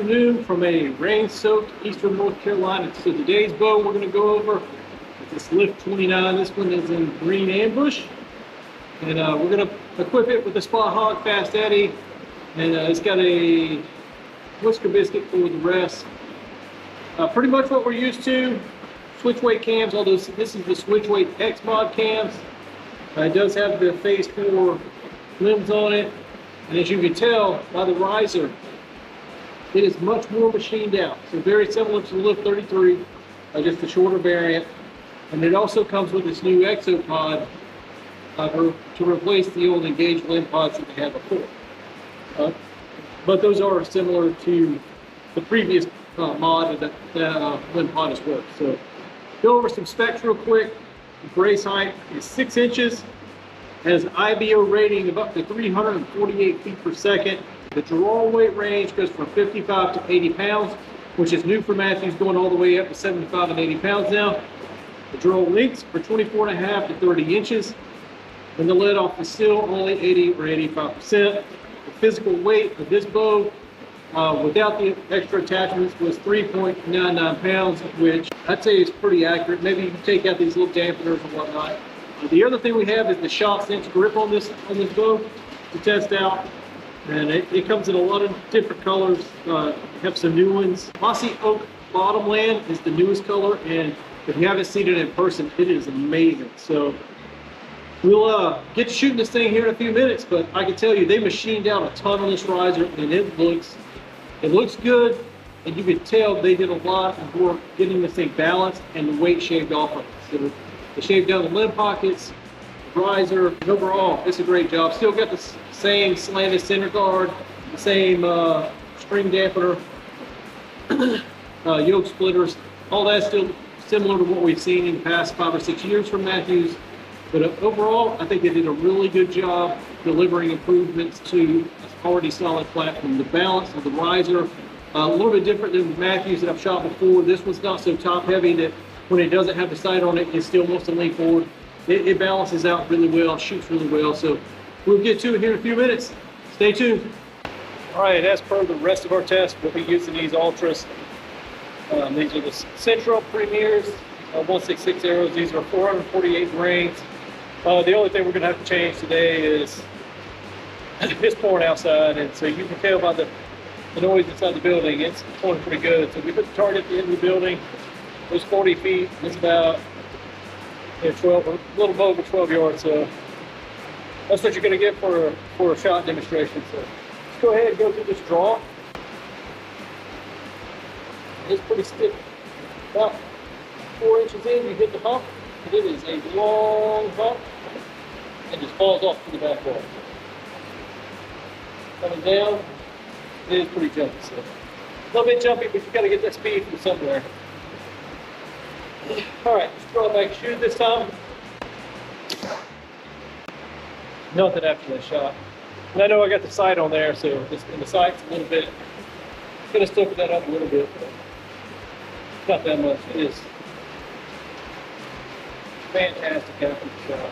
afternoon from a rain-soaked eastern North Carolina. So today's bow we're going to go over is this Lift 29. This one is in green ambush. And we're going to equip it with the Spot Hog Fast Eddy. And it's got a whisker biscuit for the rest. Pretty much what we're used to. Switch weight cams, although this is the switch weight X mod cams. It does have the phase 4 limbs on it. And as you can tell by the riser, it is much more machined out. So very similar to the Lift 33, just a shorter variant. And it also comes with this new exo pod to replace the old engaged limb pods that they had before. But those are similar to the previous mod that limb pod has worked. So go over some specs real quick. The brace height is 6 inches. Has an IBO rating of up to 348 feet per second. The draw weight range goes from 55 to 80 pounds, which is new for Mathews, going all the way up to 75 and 80 pounds now. The draw lengths are 24.5 to 30 inches. And the let off is still only 80 or 85%. The physical weight of this bow, without the extra attachments, was 3.99 pounds, which I'd say is pretty accurate. Maybe you can take out these little dampeners and whatnot. The other thing we have is the shot cinch grip on this bow to test out. And it comes in a lot of different colors. Have some new ones. Mossy Oak Bottomland is the newest color, and if you haven't seen it in person, it is amazing. So we'll get to shooting this thing here in a few minutes, but I can tell you they machined out a ton on this riser, and it looks good, and you can tell they did a lot of work getting this thing balanced and the weight shaved off of it. So they shaved down the limb pockets, the riser, and overall, it's a great job. Still got the same slanted center guard, the same string dampener, yoke splitters. All that's still similar to what we've seen in the past 5 or 6 years from Mathews. But overall, I think they did a really good job delivering improvements to an already solid platform. The balance of the riser, a little bit different than the Mathews that I've shot before. This one's not so top heavy that when it doesn't have the sight on it, it still wants to lean forward. It balances out really well, shoots really well. So we'll get to it here in a few minutes. Stay tuned. All right, as per the rest of our test, we'll be using these Ultras. These are the Central Premiers 166 arrows. These are 448 grains. The only thing we're going to have to change today is it's pouring outside, and so you can tell by the noise inside the building, it's pouring pretty good. So we put the target at the end of the building. It was 40 feet. It's about 12, a little over 12 yards. So that's what you're going to get for a shot demonstration. So let's go ahead and go through this draw. It's pretty stiff. About 4 inches in, you hit the hump. And it is a long hump and just falls off to the back wall. Coming down, it is pretty jumpy. So a little bit jumpy, but you got to get that speed from somewhere. All right, let's draw back shoot this time. Nothing after that shot. And I know I got the sight on there, so and the sight's a little bit, gonna stiffen that up a little bit, but not that much. It is fantastic after the shot.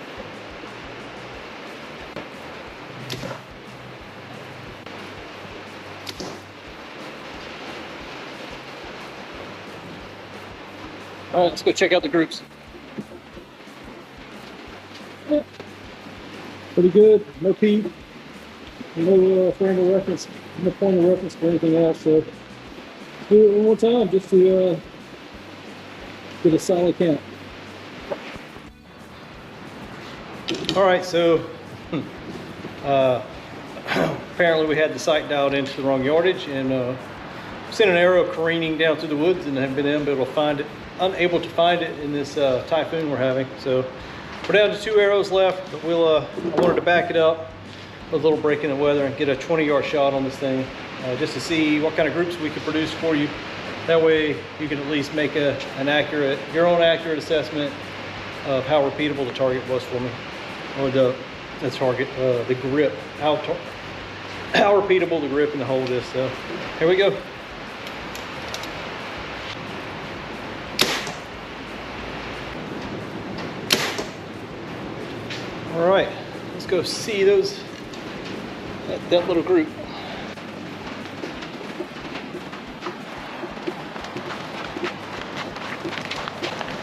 All right, let's go check out the groups. Pretty good, no peep, no frame of reference, no point of reference for anything else. So let's do it one more time just to get a solid count. All right, so apparently we had the sight dialed into the wrong yardage, and sent an arrow careening down through the woods and have been unable to find it in this typhoon we're having. So we're down to 2 arrows left, but I wanted to back it up with a little break in the weather and get a 20-yard shot on this thing, just to see what kind of groups we could produce for you. That way you can at least make your own accurate assessment of how repeatable the target was for me, or the grip, how repeatable the grip and the hold is. So here we go. All right, let's go see that little group.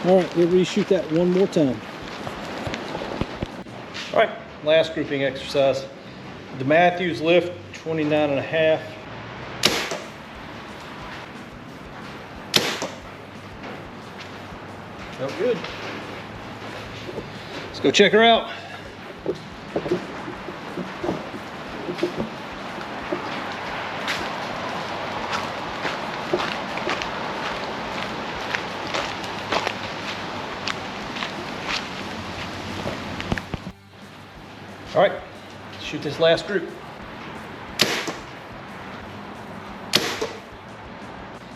All right, we'll reshoot that one more time. All right, last grouping exercise. The Mathews lift, 29.5. Felt good. Let's go check her out. All right, shoot this last group.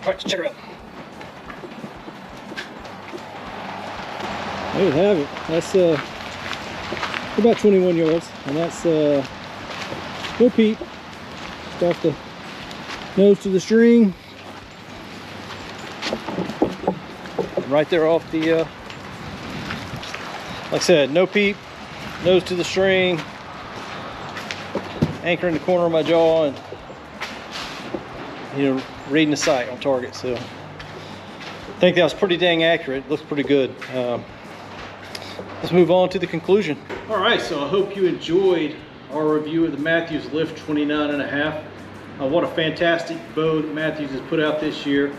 All right, let's check it out. There you have it. That's about 21 yards, and that's no peep. Just off the nose to the string. Right there off the, like I said, no peep. Nose to the string, anchor in the corner of my jaw, and reading the sight on target. So I think that was pretty dang accurate. Looks pretty good. Let's move on to the conclusion. All right, so I hope you enjoyed our review of the Mathews Lift 29.5. What a fantastic bow that Mathews has put out this year.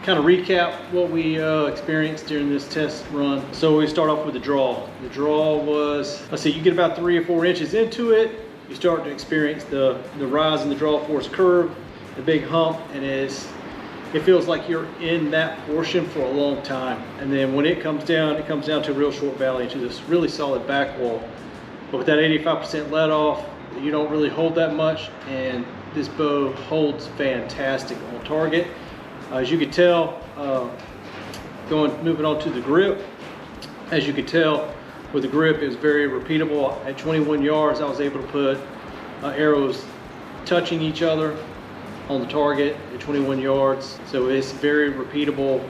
Kind of recap what we experienced during this test run. So we start off with the draw. The draw was, let's see, you get about 3 or 4 inches into it, you start to experience the rise in the draw force curve, the big hump, and it feels like you're in that portion for a long time. And then when it comes down to a real short valley into this really solid back wall. But with that 85% let off, you don't really hold that much, and this bow holds fantastic on target. As you could tell, moving on to the grip, as you could tell with the grip, it was very repeatable. At 21 yards, I was able to put arrows touching each other on the target at 21 yards. So it's very repeatable.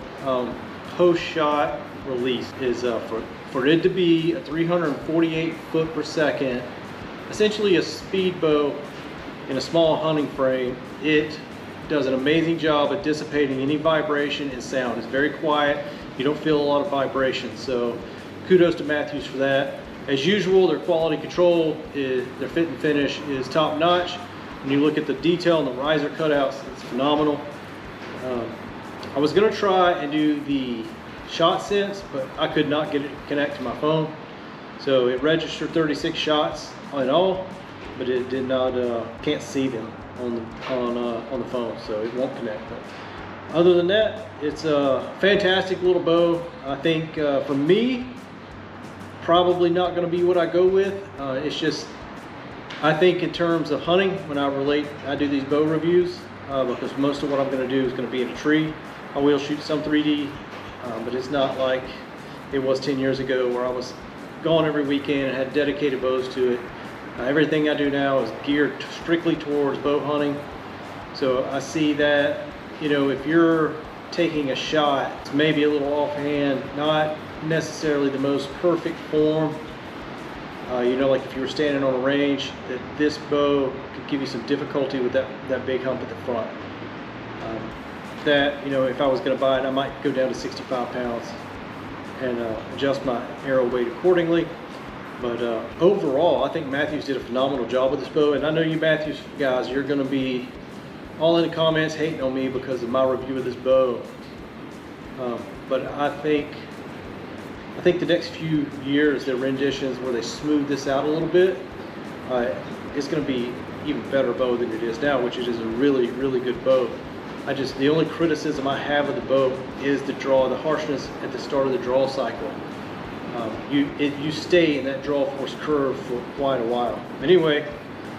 Post-shot release is for it to be a 348 foot per second, essentially a speed bow in a small hunting frame. It does an amazing job at dissipating any vibration and sound. It's very quiet. You don't feel a lot of vibration. So kudos to Mathews for that. As usual, their quality control, their fit and finish is top notch. When you look at the detail and the riser cutouts, it's phenomenal. I was gonna try and do the shot sense, but I could not get it to connect to my phone. So it registered 36 shots in all, but it did not, can't see them on the phone, so it won't connect. But other than that, it's a fantastic little bow. I think for me, probably not going to be what I go with. It's just, I think in terms of hunting, when I do these bow reviews, because most of what I'm going to do is going to be in a tree. I will shoot some 3D, but it's not like it was 10 years ago where I was gone every weekend and had dedicated bows to it. Everything I do now is geared strictly towards bow hunting. So I see that, if you're taking a shot, it's maybe a little offhand, not necessarily the most perfect form. Like if you were standing on a range, that this bow could give you some difficulty with that big hump at the front. If I was going to buy it, I might go down to 65 pounds and adjust my arrow weight accordingly. But overall, I think Mathews did a phenomenal job with this bow. And I know you Mathews guys, you're going to be all in the comments hating on me because of my review of this bow. But I think the next few years, their renditions where they smooth this out a little bit, it's going to be even better bow than it is now, which is a really, really good bow. The only criticism I have of the bow is the harshness at the start of the draw cycle. You stay in that draw force curve for quite a while. Anyway,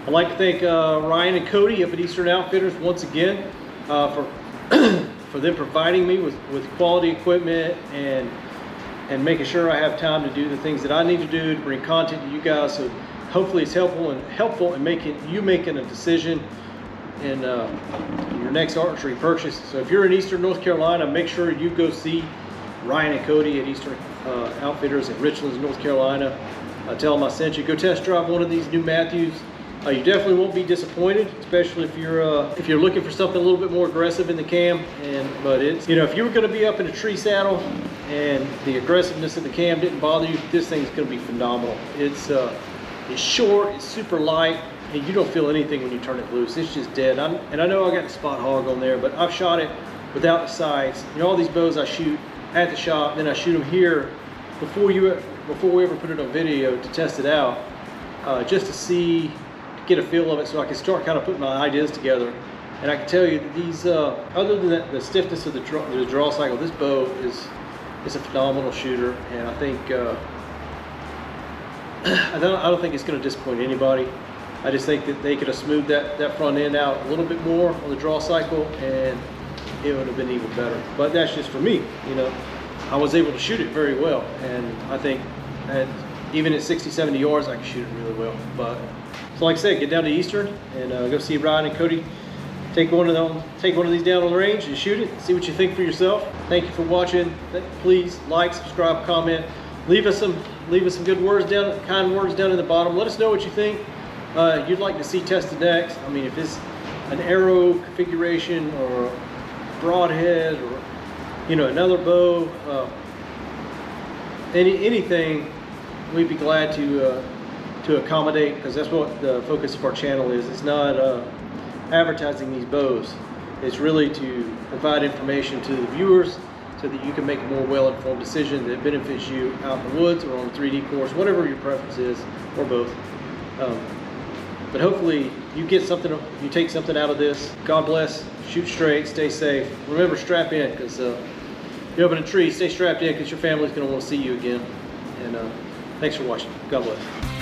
I'd like to thank Ryan and Cody up at Eastern Outfitters once again for them providing me with quality equipment and making sure I have time to do the things that I need to do to bring content to you guys. So hopefully it's helpful in making a decision in your next archery purchase. So if you're in Eastern North Carolina, make sure you go see Ryan and Cody at Eastern Outfitters in Richlands, North Carolina. Tell them I sent you. Go test drive one of these new Mathews. You definitely won't be disappointed, especially if you're looking for something a little bit more aggressive in the cam. But it's, if you were going to be up in a tree saddle and the aggressiveness of the cam didn't bother you, this thing's going to be phenomenal. It's short, it's super light, and you don't feel anything when you turn it loose. It's just dead. And I know I got the spot hog on there, but I've shot it without the sights. You know, all these bows I shoot at the shop, then I shoot them here before we ever put it on video to test it out, just to see, get a feel of it, so I can start kind of putting my ideas together. And I can tell you that these, other than the stiffness of the draw cycle, this bow is a phenomenal shooter, and I think I don't think it's going to disappoint anybody. I just think that they could have smoothed that front end out a little bit more on the draw cycle, and it would have been even better. But that's just for me, you know. I was able to shoot it very well, and I think even at 60-70 yards I can shoot it really well. But so like I said, get down to Eastern and go see Ryan and Cody. Take one of these down on the range and shoot it. See what you think for yourself. Thank you for watching. Please like, subscribe, comment. Leave us some good words down, kind words down in the bottom. Let us know what you think you'd like to see tested next. I mean, if it's an arrow configuration or broadhead or, you know, another bow, anything, we'd be glad to accommodate, because that's what the focus of our channel is. It's not advertising these bows. It's really to provide information to the viewers so that you can make a more well-informed decision that benefits you out in the woods or on a 3D course, whatever your preference is, or both. But hopefully you get something, you take something out of this. God bless, shoot straight, stay safe. Remember, strap in, because you're up in a tree, stay strapped in, because your family's going to want to see you again. And thanks for watching. God bless.